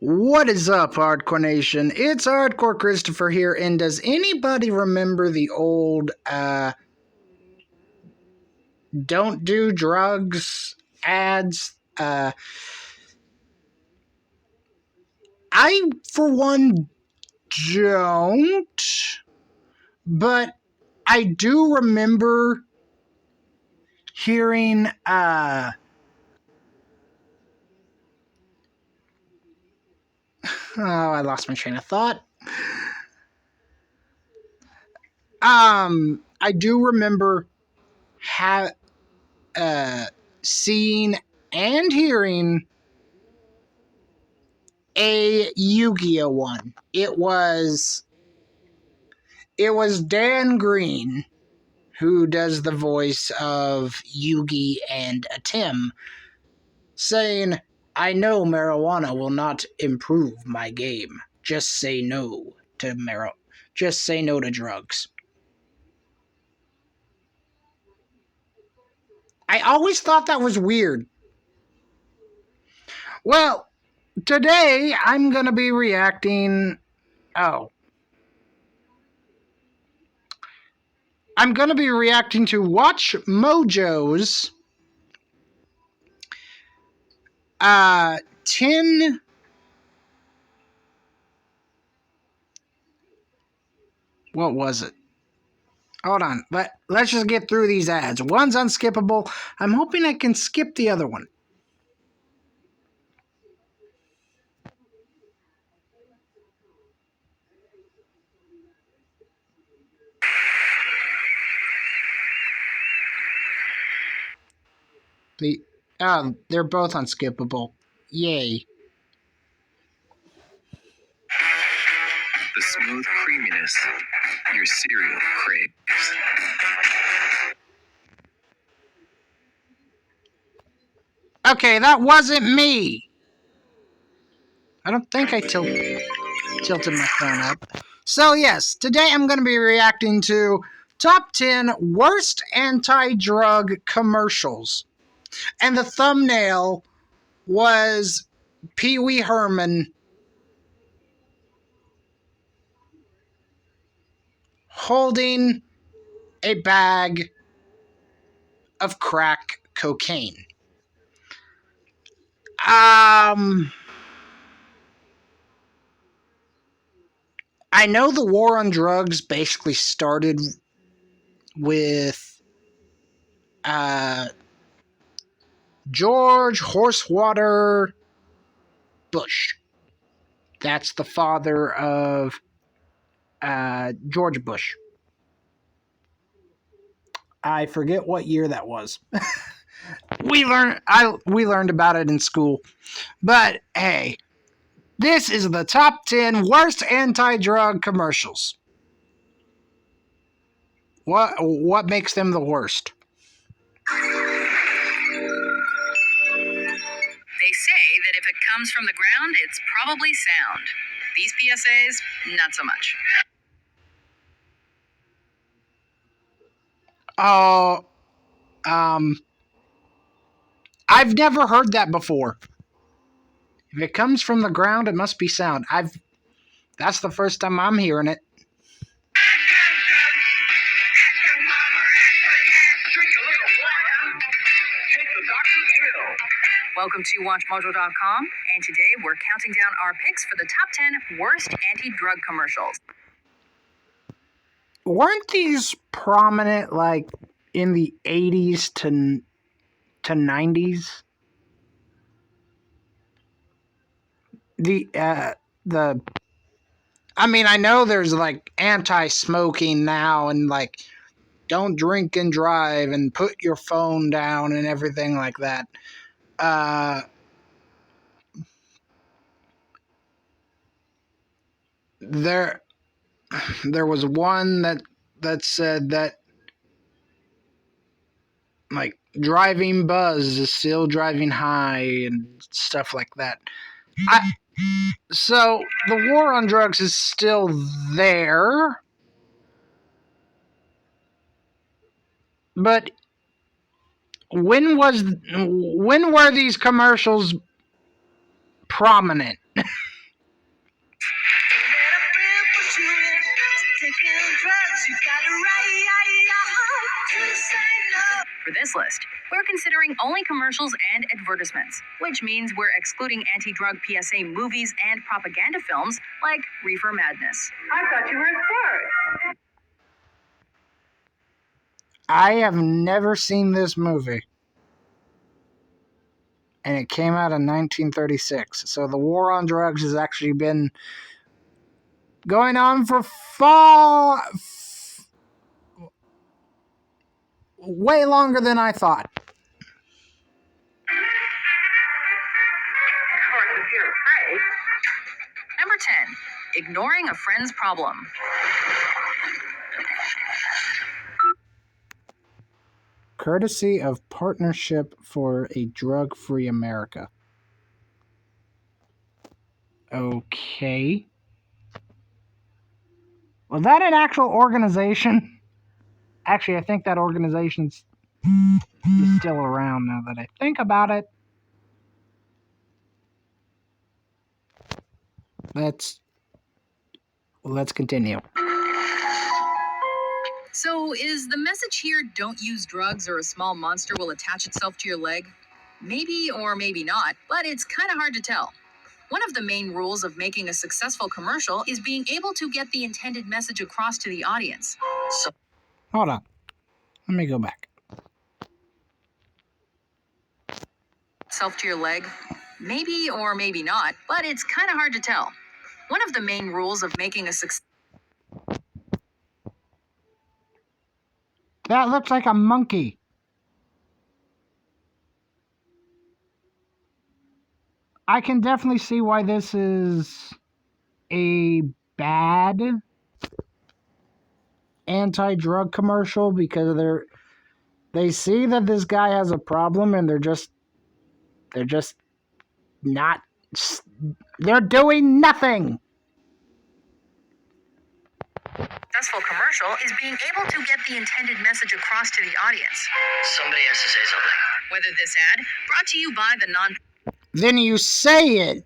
What is up, Hardcore Nation? It's Hardcore Christopher here, and does anybody remember the old, don't do drugs ads? I, for one, don't, but I do remember hearing, oh, I lost my train of thought. I do remember seeing and hearing a Yu-Gi-Oh one. It was Dan Green who does the voice of Yugi and Tim saying, "I know marijuana will not improve my game. Just say no to Just say no to drugs." I always thought that was weird. Well, today I'm going to be reacting. I'm going to be reacting to Watch Mojo's 10. What was it? Hold on. Let's just get through these ads. One's unskippable. I'm hoping I can skip the other one. They're both unskippable. Yay. The smooth creaminess your cereal craves. Okay, that wasn't me. I don't think I tilted my phone up. So yes, today I'm going to be reacting to top 10 worst anti-drug commercials. And the thumbnail was Pee Wee Herman holding a bag of crack cocaine. I know the war on drugs basically started with George Horsewater Bush. That's the father of George Bush. I forget what year that was. we learned about it in school. But hey, this is the top 10 worst anti-drug commercials. What makes them the worst? They say that if it comes from the ground, it's probably sound. These PSAs, not so much. Oh, I've never heard that before. If it comes from the ground, it must be sound. That's the first time I'm hearing it. Welcome to WatchMojo.com, and today we're counting down our picks for the top 10 worst anti-drug commercials. Weren't these prominent like in the 80s to 90s? I mean, I know there's like anti-smoking now and like don't drink and drive and put your phone down and everything like that. There was one that said that like driving buzz is still driving high and stuff like that. So the war on drugs is still there, but when were these commercials prominent? For this list, we're considering only commercials and advertisements, which means we're excluding anti-drug PSA movies and propaganda films like Reefer Madness. I thought you were a sport. I have never seen this movie. And it came out in 1936. So the war on drugs has actually been going on for way longer than I thought. Number 10, ignoring a friend's problem. Courtesy of Partnership for a Drug-Free America. Okay. Was that an actual organization? Actually, I think that organization's still around now that I think about it. Let's continue. So, is the message here don't use drugs or a small monster will attach itself to your leg? Maybe or maybe not, but it's kind of hard to tell. One of the main rules of making a successful commercial is being able to get the intended message across to the audience. So, Hold on. Let me go back. self to your leg? Maybe or maybe not, but it's kind of hard to tell. One of the main rules of making a success. That looks like a monkey. I can definitely see why this is a bad anti-drug commercial, because they see that this guy has a problem and they're just not, they're doing nothing. Successful commercial is being able to get the intended message across to the audience. Somebody has to say something. Whether this ad, brought to you by the non. Then you say it.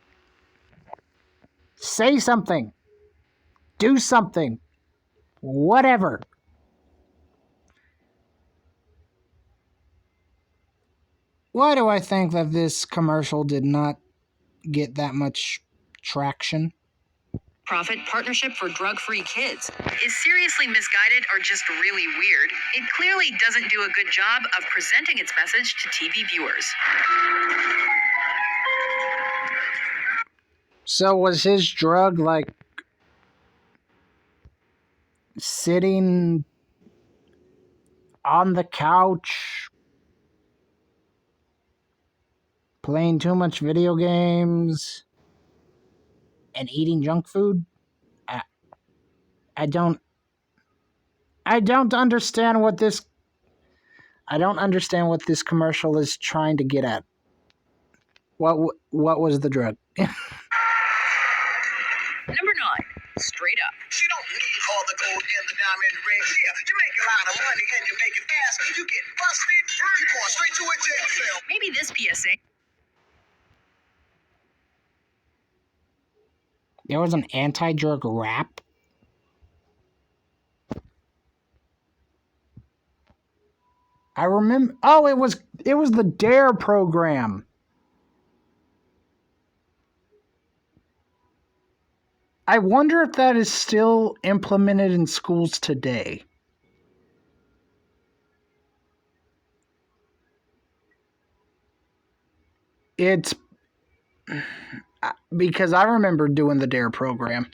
Say something. Do something. Whatever. Why do I think that this commercial did not get that much traction? Profit Partnership for Drug-Free Kids is seriously misguided or just really weird. It clearly doesn't do a good job of presenting its message to TV viewers. So was his drug like sitting on the couch playing too much video games and eating junk food? I don't understand what this commercial is trying to get at. What was the drug? Number 9, straight up. She don't need all the gold and the diamond rings. Yeah, you make a lot of money and you make it fast. You get busted, you going straight to a jail cell. Maybe this PSA. There was an anti-drug rap. I remember. Oh, it was the DARE program. I wonder if that is still implemented in schools today. It's because I remember doing the DARE program.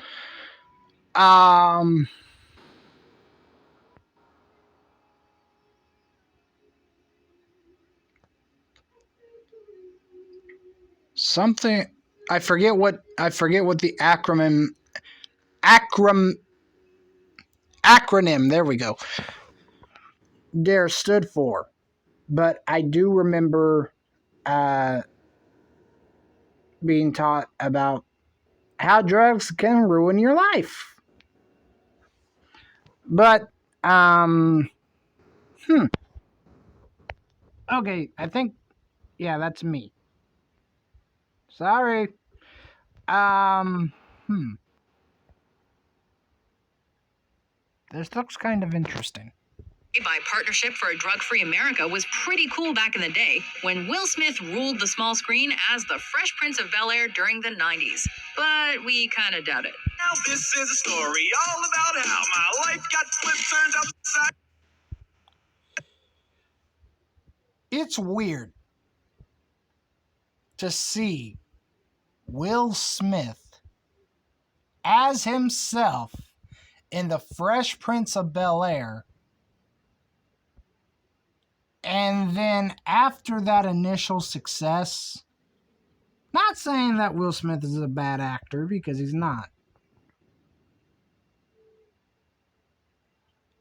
Something I forget what the acronym, there we go, DARE stood for. But I do remember being taught about how drugs can ruin your life. But okay, I think, yeah, that's me. Sorry. This looks kind of interesting. By Partnership for a Drug-Free America was pretty cool back in the day when Will Smith ruled the small screen as the Fresh Prince of Bel-Air during the 90s. But we kind of doubt it. Now this is a story all about how my life got flipped, turned upside. It's weird to see Will Smith as himself in the Fresh Prince of Bel-Air, and then after that initial success, not saying that Will Smith is a bad actor, because he's not.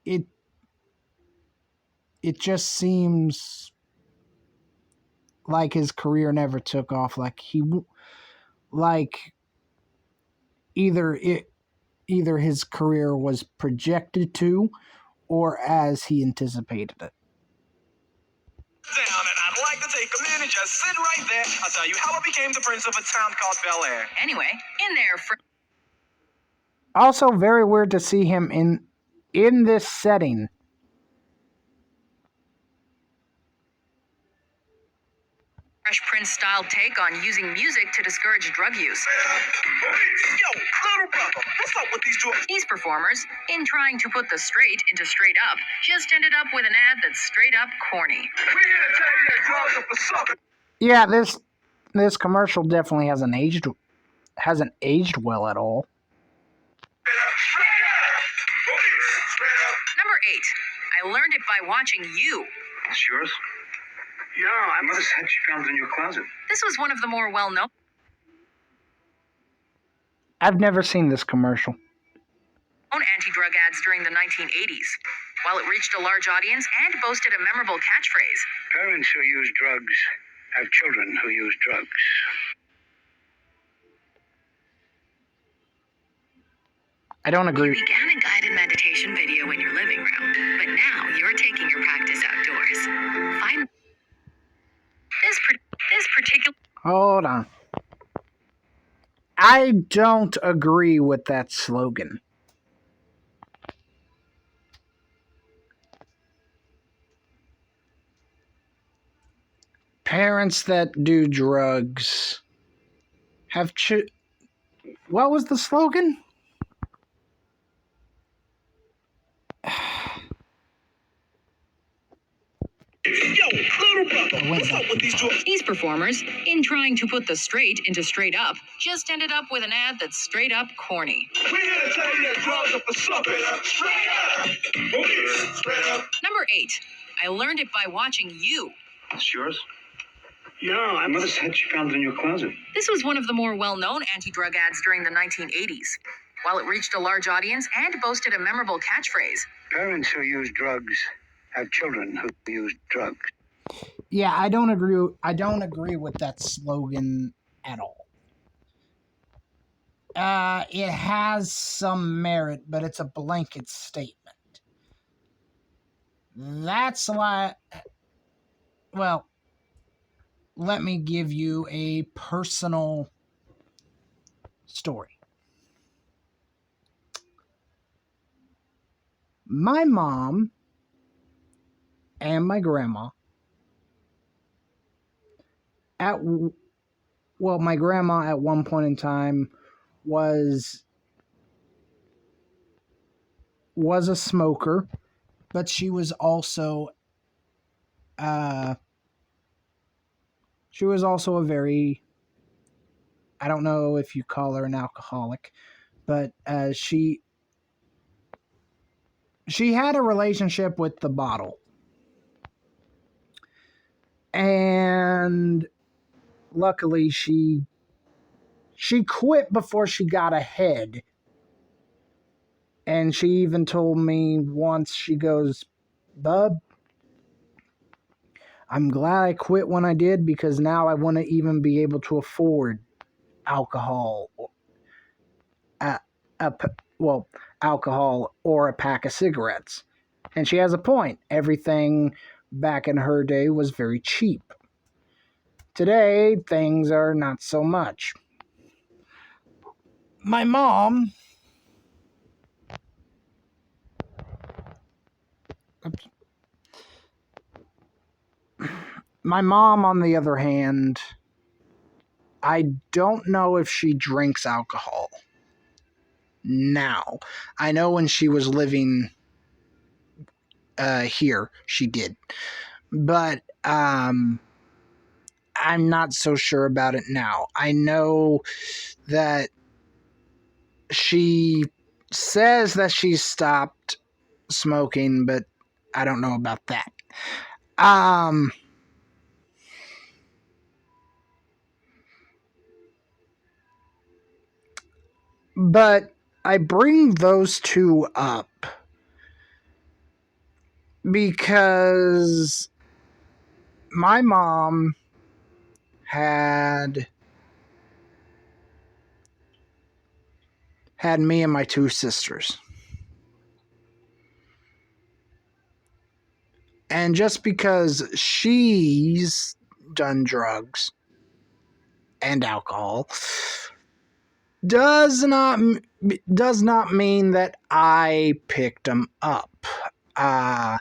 It just seems like his career never took off. Either his career was projected to, or as he anticipated it. Down, and I'd like to take a minute, just sit right there. I'll tell you how I became the prince of a town called Bel Air. Anyway, in there, Also, very weird to see him in this setting. Fresh Prince style take on using music to discourage drug use. Yo, little brother, what's up with these drugs? These performers, in trying to put the straight into straight up, just ended up with an ad that's straight up corny. We're here to tell you that drugs are for suckers. Yeah, this commercial definitely hasn't aged well at all. Number 8. I learned it by watching you. It's yours? Yeah, my mother said she found it in your closet. This was one of the more well-known I've never seen this commercial. anti-drug ads during the 1980s. While it reached a large audience and boasted a memorable catchphrase, Parents who use drugs have children who use drugs. I don't you agree. began a guided meditation video in your living room, but now you're taking your practice outdoors. Find this particular Hold on. I don't agree with that slogan. Parents that do drugs have what was the slogan? Yo, little brother, what's up with these drugs? These performers, in trying to put the straight into straight up, just ended up with an ad that's straight up corny. We're here to tell you that drugs are for suckers. Straight up. Straight up. Number 8. I learned it by watching you. It's yours? Yeah, my mother said she found it in your closet. This was one of the more well-known anti-drug ads during the 1980s. While it reached a large audience and boasted a memorable catchphrase, Parents who use drugs have children who use drugs. Yeah, I don't agree with that slogan at all. It has some merit, but it's a blanket statement. That's why. Well, let me give you a personal story. My mom and my grandma my grandma at one point in time was a smoker, but she was also a very, I don't know if you call her an alcoholic, but she had a relationship with the bottle. And luckily she quit before she got ahead. And she even told me once, she goes, "Bub, I'm glad I quit when I did, because now I wouldn't even be able to afford alcohol, alcohol or a pack of cigarettes." And she has a point. Everything back in her day was very cheap. Today, things are not so much. My mom My mom, on the other hand, I don't know if she drinks alcohol now. I know when she was living here, she did. But I'm not so sure about it now. I know that she says that she's stopped smoking, but I don't know about that. Um, but I bring those two up because my mom had me and my two sisters. And just because she's done drugs and alcohol does not mean that I picked them up. I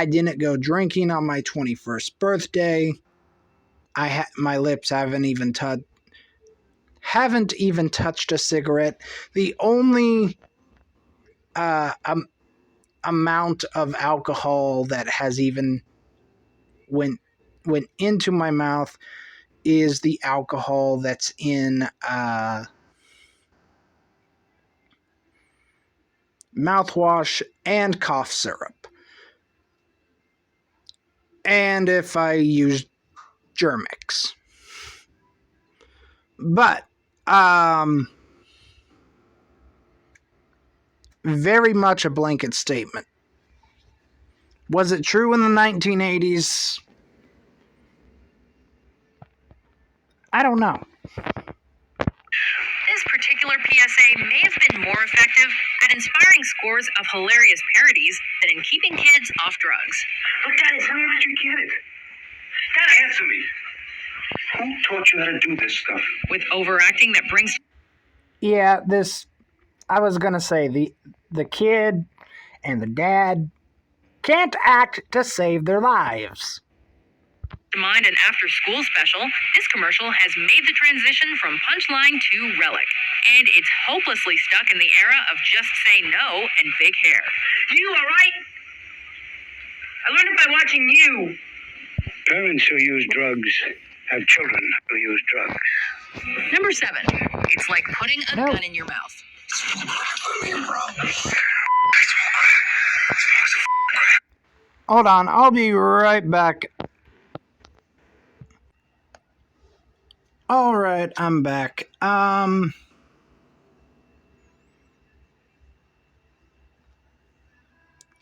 didn't go drinking on my 21st birthday. My lips haven't even touched a cigarette. The only amount of alcohol that has even went into my mouth is the alcohol that's in mouthwash and cough syrup. And if I use Germix. But very much a blanket statement. Was it true in the 1980s? I don't know. This particular PSA may have been more effective at inspiring scores of hilarious parodies than in keeping kids off drugs. But Daddy, tell me where did you get it? Dad, answer me. Who taught you how to do this stuff? With overacting that brings Yeah, I was gonna say the kid and the dad can't act to save their lives. to mind an after-school special, this commercial has made the transition from punchline to relic. And it's hopelessly stuck in the era of just say no and big hair. You all right? I learned it by watching you. Parents who use drugs have children who use drugs. Number 7. It's like putting a No. gun in your mouth. Hold on, I'll be right back. All right, I'm back.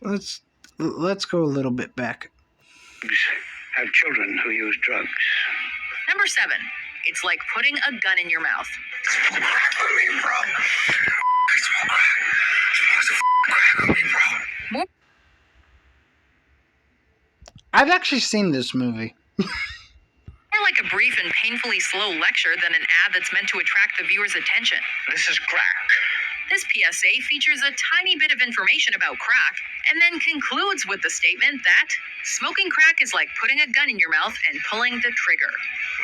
Let's go a little bit back. Have children who use drugs. Number 7. It's like putting a gun in your mouth. More I've actually seen this movie. like a brief and painfully slow lecture than an ad that's meant to attract the viewer's attention. This is crack. This PSA features a tiny bit of information about crack and then concludes with the statement that smoking crack is like putting a gun in your mouth and pulling the trigger.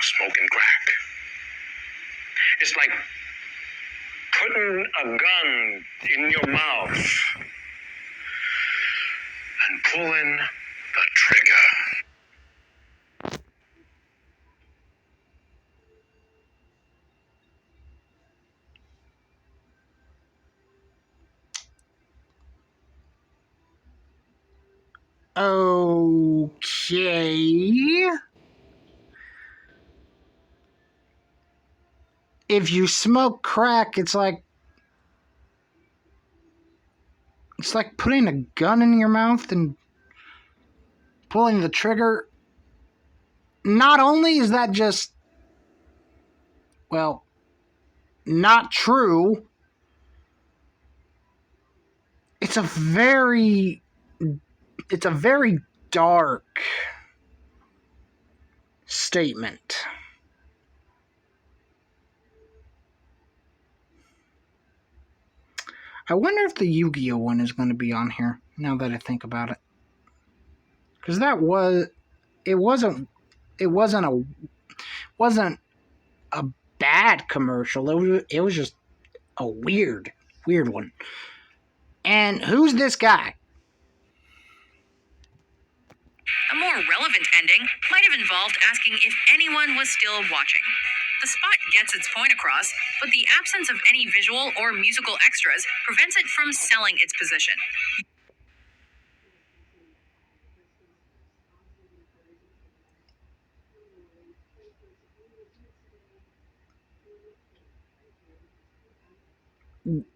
Smoking crack. It's like putting a gun in your mouth and pulling the trigger. Okay. If you smoke crack, it's like putting a gun in your mouth and pulling the trigger. Not only is that just, well, not true, it's a very dark statement. I wonder if the Yu-Gi-Oh one is going to be on here, now that I think about it. because it wasn't a bad commercial. It was just a weird one. And who's this guy? A more relevant ending might have involved asking if anyone was still watching. The spot gets its point across, but the absence of any visual or musical extras prevents it from selling its position.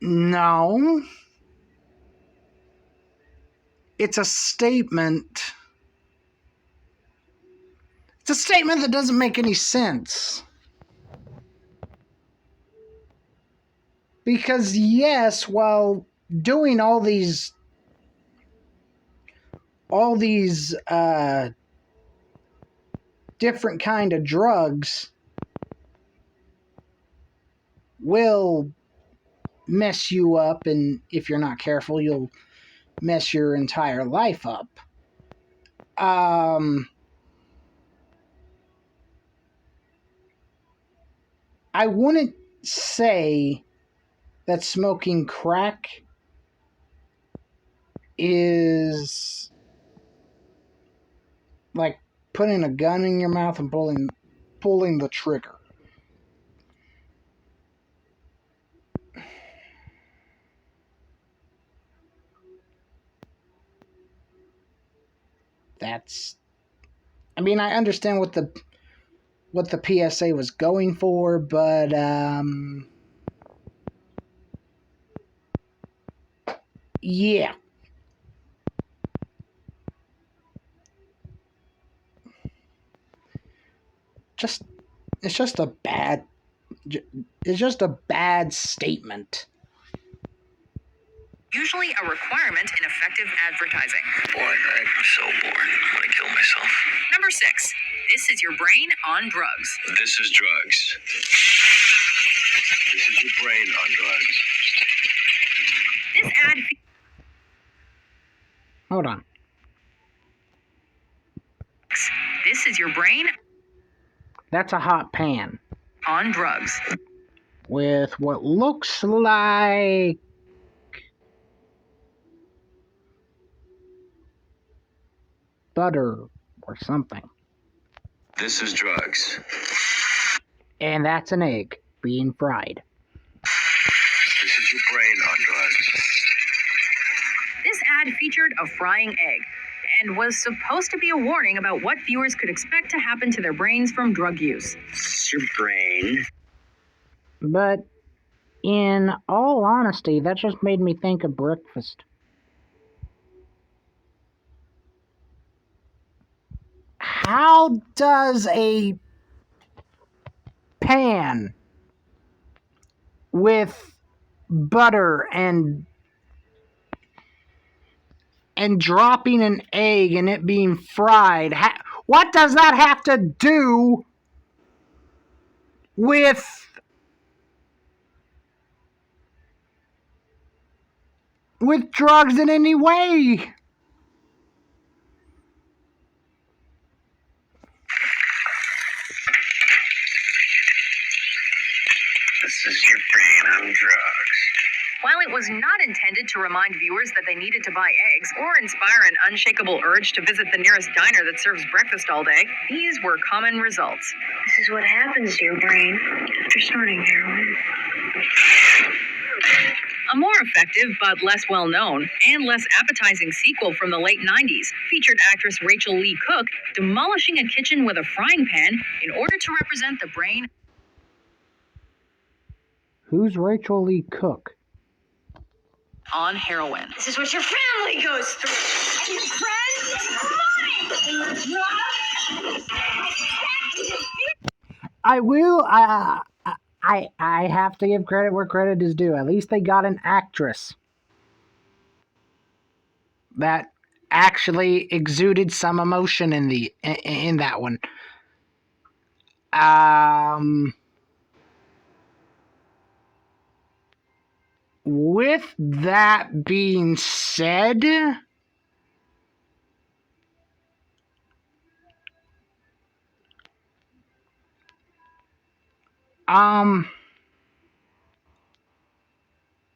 No. It's a statement. It's a statement that doesn't make any sense. Because yes, while doing all these different kind of drugs will mess you up, and if you're not careful, you'll mess your entire life up. I wouldn't say that smoking crack is like putting a gun in your mouth and pulling the trigger. I mean, I understand what the PSA was going for, but yeah. It's just a bad statement. Usually a requirement in effective advertising. Boy, I'm so bored. I want to kill myself. Number 6. This is your brain on drugs. This is drugs. This is your brain on drugs. This ad... Hold on. This is your brain That's a hot pan on drugs. with what looks like butter or something. This is drugs. And that's an egg being fried. This is your brain on drugs. This ad featured a frying egg and was supposed to be a warning about what viewers could expect to happen to their brains from drug use. It's your brain. But in all honesty, that just made me think of breakfast. How does a pan with butter and dropping an egg and it being fried, what does that have to do with drugs in any way? This is your brain on drugs. While it was not intended to remind viewers that they needed to buy eggs or inspire an unshakable urge to visit the nearest diner that serves breakfast all day, these were common results. This is what happens to your brain after snorting heroin. A more effective but less well-known and less appetizing sequel from the late 90s featured actress Rachel Lee Cook demolishing a kitchen with a frying pan in order to represent the brain. Who's Rachel Lee Cook? On heroin. This is what your family goes through. And your friends and I will. I have to give credit where credit is due. At least they got an actress that actually exuded some emotion in that one. With that being said, Um,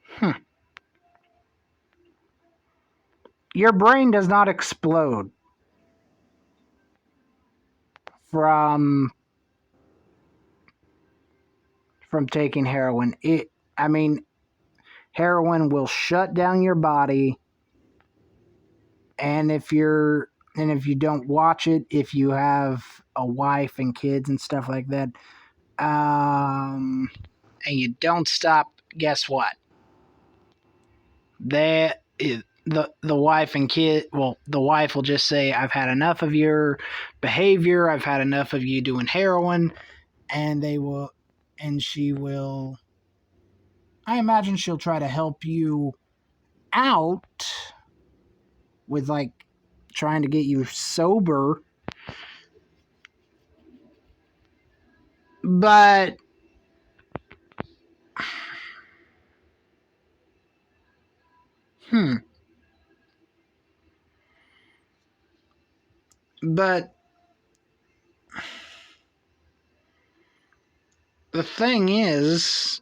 hmm. Your brain does not explode from taking heroin. I mean, heroin will shut down your body, and if you don't watch it, if you have a wife and kids and stuff like that, and you don't stop, guess what? The wife and kid, well, the wife will just say, "I've had enough of your behavior. I've had enough of you doing heroin," and she will. I imagine she'll try to help you out with like trying to get you sober, but hmm, but the thing is,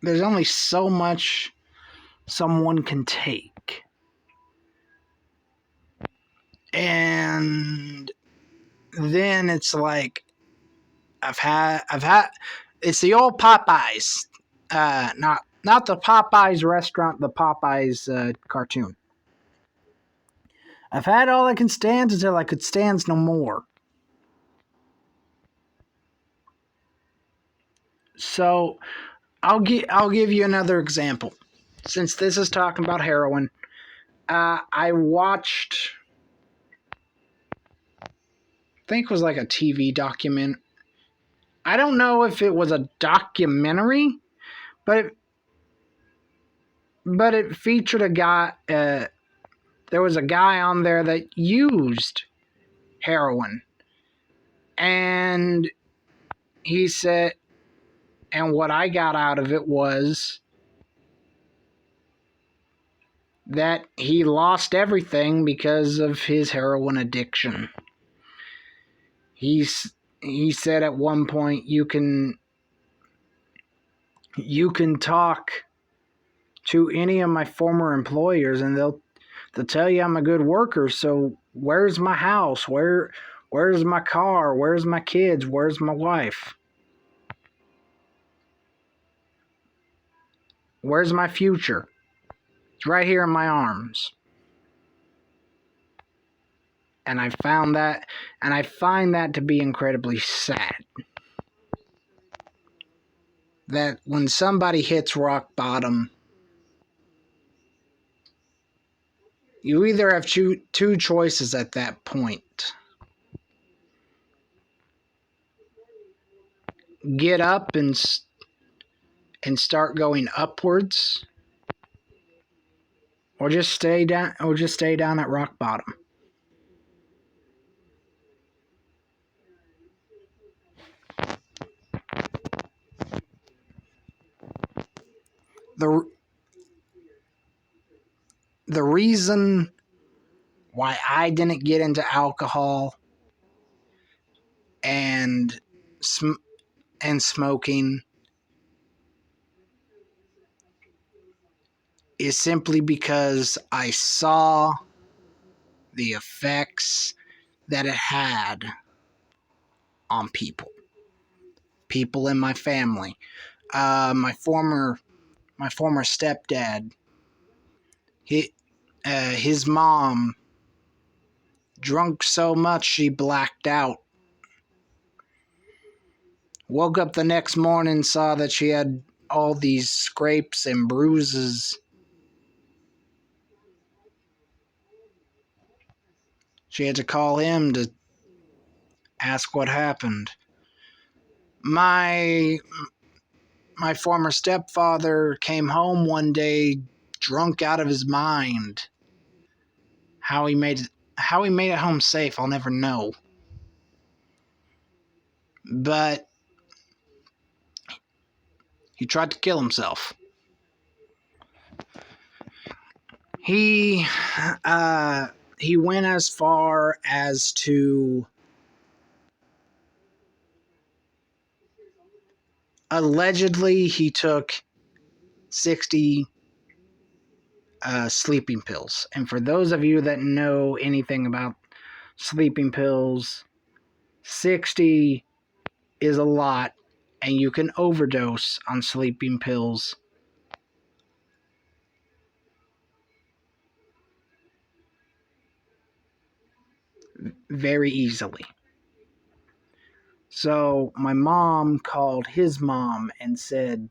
there's only so much someone can take. And then it's like I've had it's the old Popeyes. Not the Popeyes restaurant, the Popeyes cartoon. I've had all I can stand until I could stand no more. So I'll give you another example. Since this is talking about heroin, I watched, I think it was like a TV document. I don't know if it was a documentary, but it featured a guy. There was a guy on there that used heroin, and he said, and what I got out of it was that he lost everything because of his heroin addiction. He said at one point, you can talk to any of my former employers and they'll tell you I'm a good worker. So where's my house? Where's my car? Where's my kids? Where's my wife? Where's my future? It's right here in my arms. And I find that to be incredibly sad. That when somebody hits rock bottom, you either have two choices at that point. Get up and start going upwards, or just stay down at rock bottom. The the reason why I didn't get into alcohol and smoking is simply because I saw the effects that it had on people in my family. My former stepdad, his mom drunk so much she blacked out. Woke up the next morning, saw that she had all these scrapes and bruises. She had to call him to ask what happened. My former stepfather came home one day drunk out of his mind. How he made it home safe, I'll never know. But he tried to kill himself. He went as far as to Allegedly, he took 60 sleeping pills. And for those of you that know anything about sleeping pills, 60 is a lot, and you can overdose on sleeping pills very easily. So my mom called his mom and said,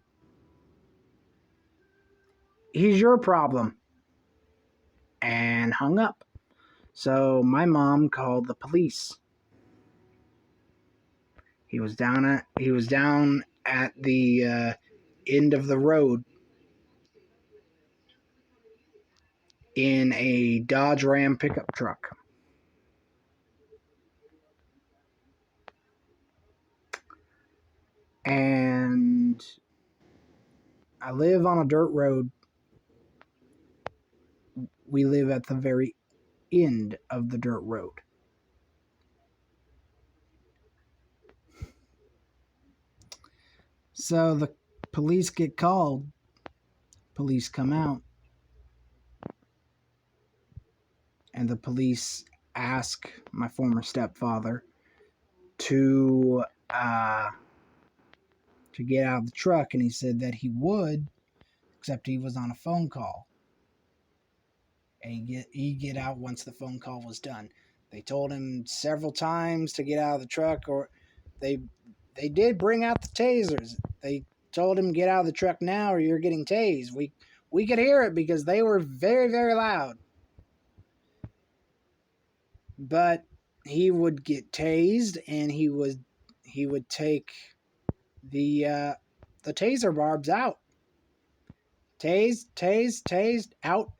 "He's your problem," and hung up. So my mom called the police. He was down at the end of the road in a Dodge Ram pickup truck. And I live on a dirt road. We live at the very end of the dirt road. So the police get called. Police come out. And the police ask my former stepfather to get out of the truck, and he said that he would, except he was on a phone call, and he'd get out once the phone call was done. They told him several times to get out of the truck, or they did bring out the tasers. They told him, "Get out of the truck now, or you're getting tased." We could hear it because they were very, very loud. But he would get tased, and he would take the taser barbs out. Tased, out.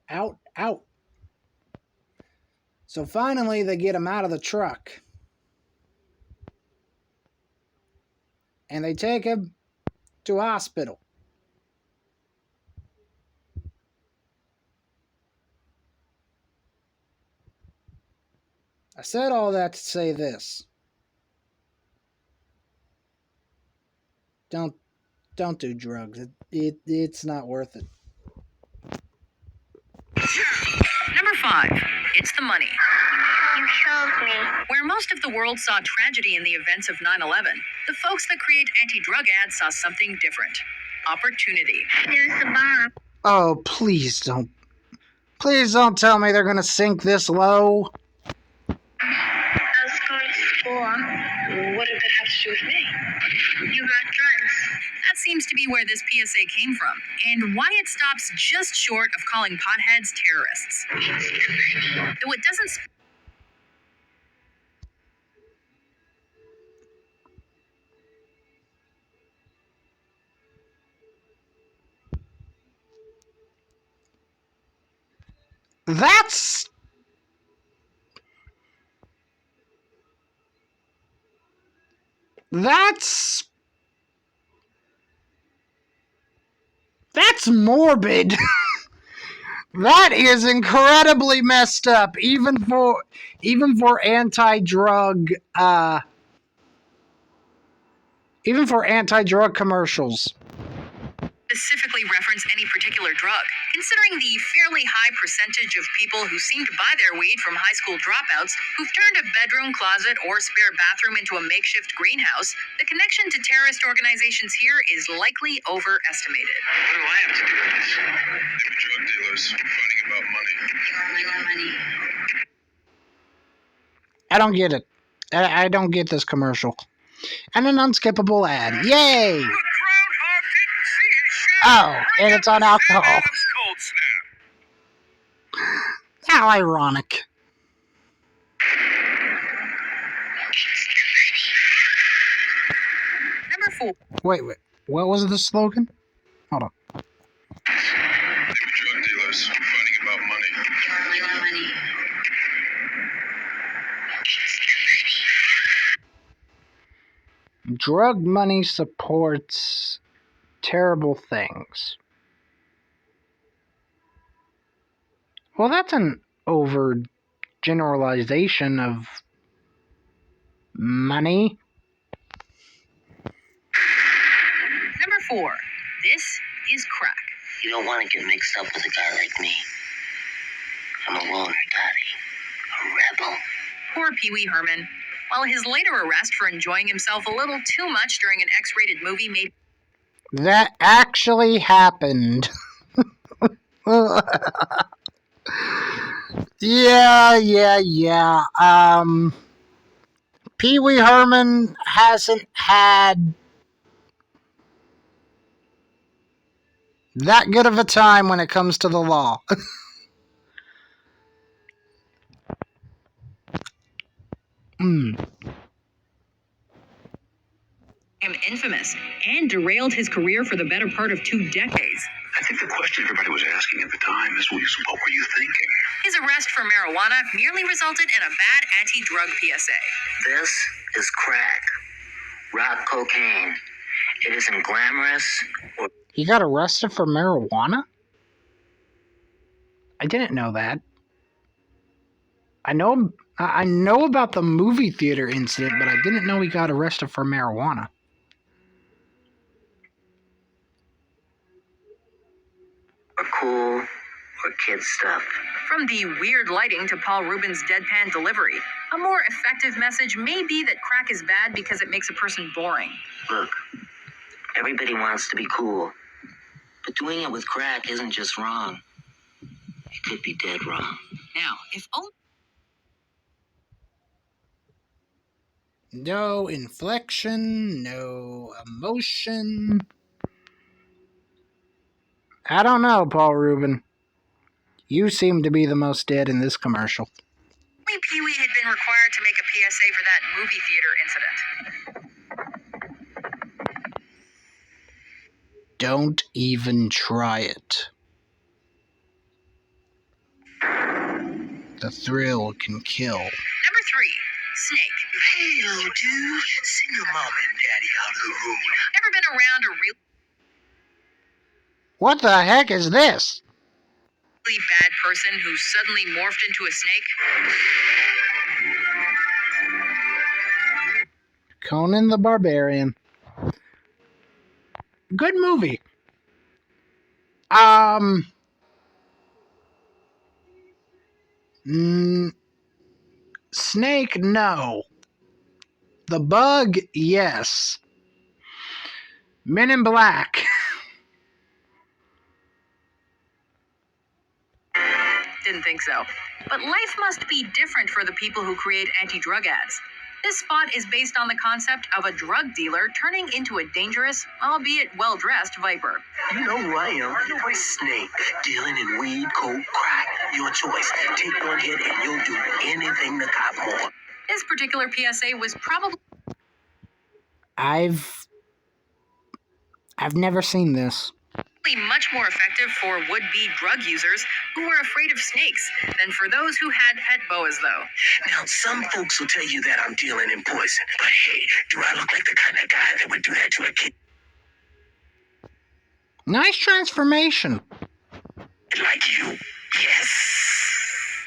So finally, they get him out of the truck, and they take him to a hospital. I said all that to say this: don't do drugs. It's not worth it. Number 5. It's the money. You killed me. Where most of the world saw tragedy in the events of 9/11, the folks that create anti-drug ads saw something different. Opportunity. There's the bomb. Oh, please don't tell me they're gonna sink this low. I was going to school. What did that have to do with me? You got drugs. That seems to be where this PSA came from, and why it stops just short of calling potheads terrorists. Though it doesn't. That's morbid. That is incredibly messed up, even for anti-drug commercials. Specifically reference any particular drug, considering the fairly high percentage of people who seem to buy their weed from high school dropouts who've turned a bedroom, closet, or spare bathroom into a makeshift greenhouse. The connection to terrorist organizations here is likely overestimated. What do I have to do with this? They were drug dealers fighting about money. Your money. I don't get it. I don't get this commercial. And an unskippable ad. Yay! The groundhog didn't see his shadow. Oh, and it's on alcohol. Sam Adams cold snap. How ironic. Number 4. Wait. What was the slogan? Hold on. They were drug dealers fighting about money. Your money. Drug money supports terrible things. Well, that's an overgeneralization of money. 4. This is crack. You don't want to get mixed up with a guy like me. I'm a loner, Daddy. A rebel. Poor Pee Wee Herman. While his later arrest for enjoying himself a little too much during an X-rated movie made... That actually happened. Yeah. Pee Wee Herman hasn't had that good of a time when it comes to the law. him infamous and derailed his career for the better part of 2 decades. I think the question everybody was asking at the time is, what were you thinking? His arrest for marijuana merely resulted in a bad anti-drug PSA. This is crack. Rock cocaine. It isn't glamorous or... He got arrested for marijuana? I didn't know that. I know about the movie theater incident, but I didn't know he got arrested for marijuana. or cool or kid stuff. From the weird lighting to Paul Rubin's deadpan delivery, a more effective message may be that crack is bad because it makes a person boring. Look, everybody wants to be cool, but doing it with crack isn't just wrong. It could be dead wrong. Now, if only... No inflection, no emotion. I don't know, Paul Rubin. You seem to be the most dead in this commercial. Pee Wee had been required to make a PSA for that movie theater incident. Don't even try it. The thrill can kill. Number 3, Snake. Hey, little dude. Send your mom and daddy out of the room. Ever been around a really What the heck is this? bad person who suddenly morphed into a snake? Conan the Barbarian. Good movie. Snake, no. The Bug, yes. Men in Black. Didn't think so. But life must be different for the people who create anti-drug ads. This spot is based on the concept of a drug dealer turning into a dangerous, albeit well-dressed viper. You know who I am. I'm Snake. Dealing in weed, coke, crack. Your choice. Take one hit and you'll do anything to cop more. This particular PSA was probably I've never seen this. much more effective for would-be drug users who were afraid of snakes than for those who had pet boas, though. Now, some folks will tell you that I'm dealing in poison. But hey, do I look like the kind of guy that would do that to a kid Nice transformation. like you? Yes.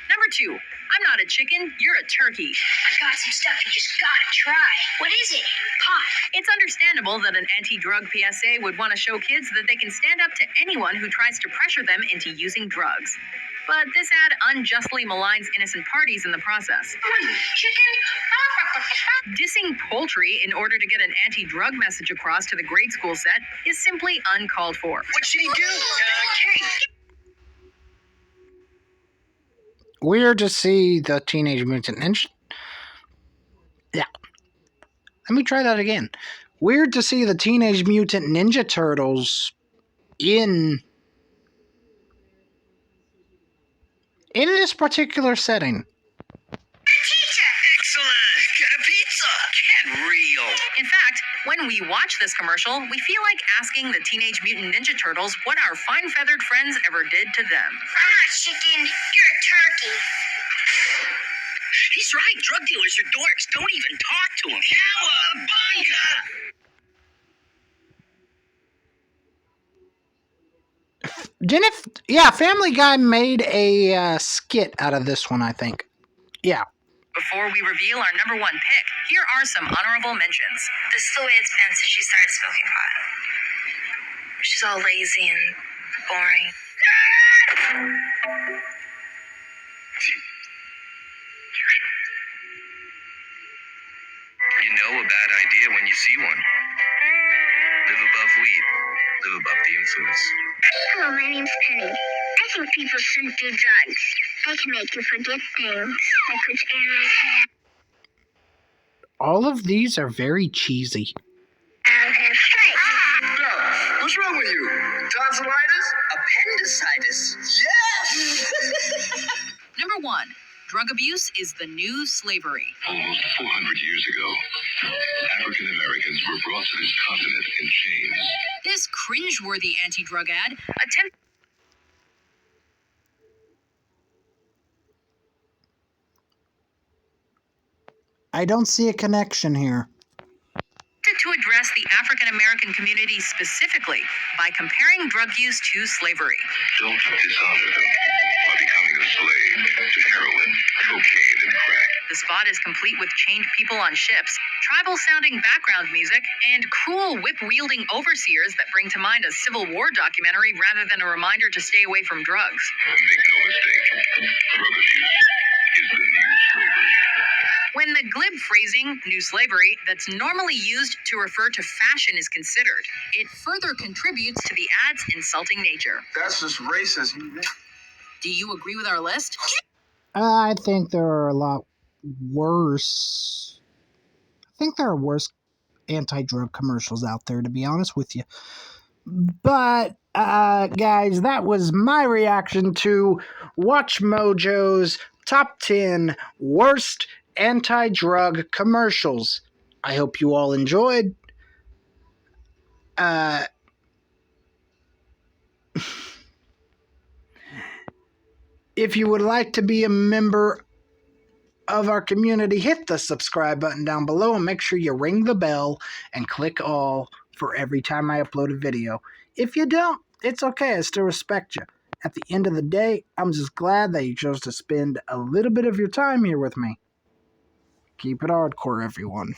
Number 2, I'm not a chicken, you're a turkey. I got some stuff you just gotta try. What is it? Pot. It's understandable that an anti-drug PSA would want to show kids that they can stand up to anyone who tries to pressure them into using drugs. But this ad unjustly maligns innocent parties in the process. Chicken? Dissing poultry in order to get an anti-drug message across to the grade school set is simply uncalled for. What should he do? Cake. Weird to see the Teenage Mutant Ninja... Yeah. Let me try that again. Weird to see the Teenage Mutant Ninja Turtles in this particular setting. Excellent. Get a pizza. Get real. In fact, when we watch this commercial, we feel like asking the Teenage Mutant Ninja Turtles what our fine-feathered friends ever did to them. I'm not chicken. You're a turkey. He's right. Drug dealers are dorks. Don't even talk to him. Cowabunga! Family Guy made a skit out of this one, I think. Yeah. Before we reveal our number 1 pick, here are some honorable mentions. This is the way it's been since she started smoking pot. She's all lazy and boring. You know a bad idea when you see one. Live above weed. Live above the influence. Hello, my name's Penny. I think people shouldn't do drugs. They can make you forget things, like which animals have. All of these are very cheesy. I'll have stripes. Bro, what's wrong with you? Tonsillitis? Appendicitis. Yes! Number 1. Drug abuse is the new slavery. Almost 400 years ago, African Americans were brought to this continent in chains. This cringeworthy anti-drug ad attempts I don't see a connection here. to address the African American community specifically by comparing drug use to slavery. Don't dishonor them by becoming a slave to heroin, cocaine, and crack. The spot is complete with chained people on ships, tribal-sounding background music, and cruel whip-wielding overseers that bring to mind a Civil War documentary rather than a reminder to stay away from drugs. Make no mistake, drug abuse is the new slavery. When the glib phrasing, new slavery, that's normally used to refer to fashion is considered, it further contributes to the ad's insulting nature. That's just racism. Do you agree with our list? I think there are a lot worse. I think there are worse anti-drug commercials out there, to be honest with you. But, guys, that was my reaction to Watch Mojo's Top 10 Worst Anti-Drug Commercials. I hope you all enjoyed. If you would like to be a member of our community, hit the subscribe button down below and make sure you ring the bell and click all for every time I upload a video. If you don't, it's okay. I still respect you. At the end of the day, I'm just glad that you chose to spend a little bit of your time here with me. Keep it hardcore, everyone.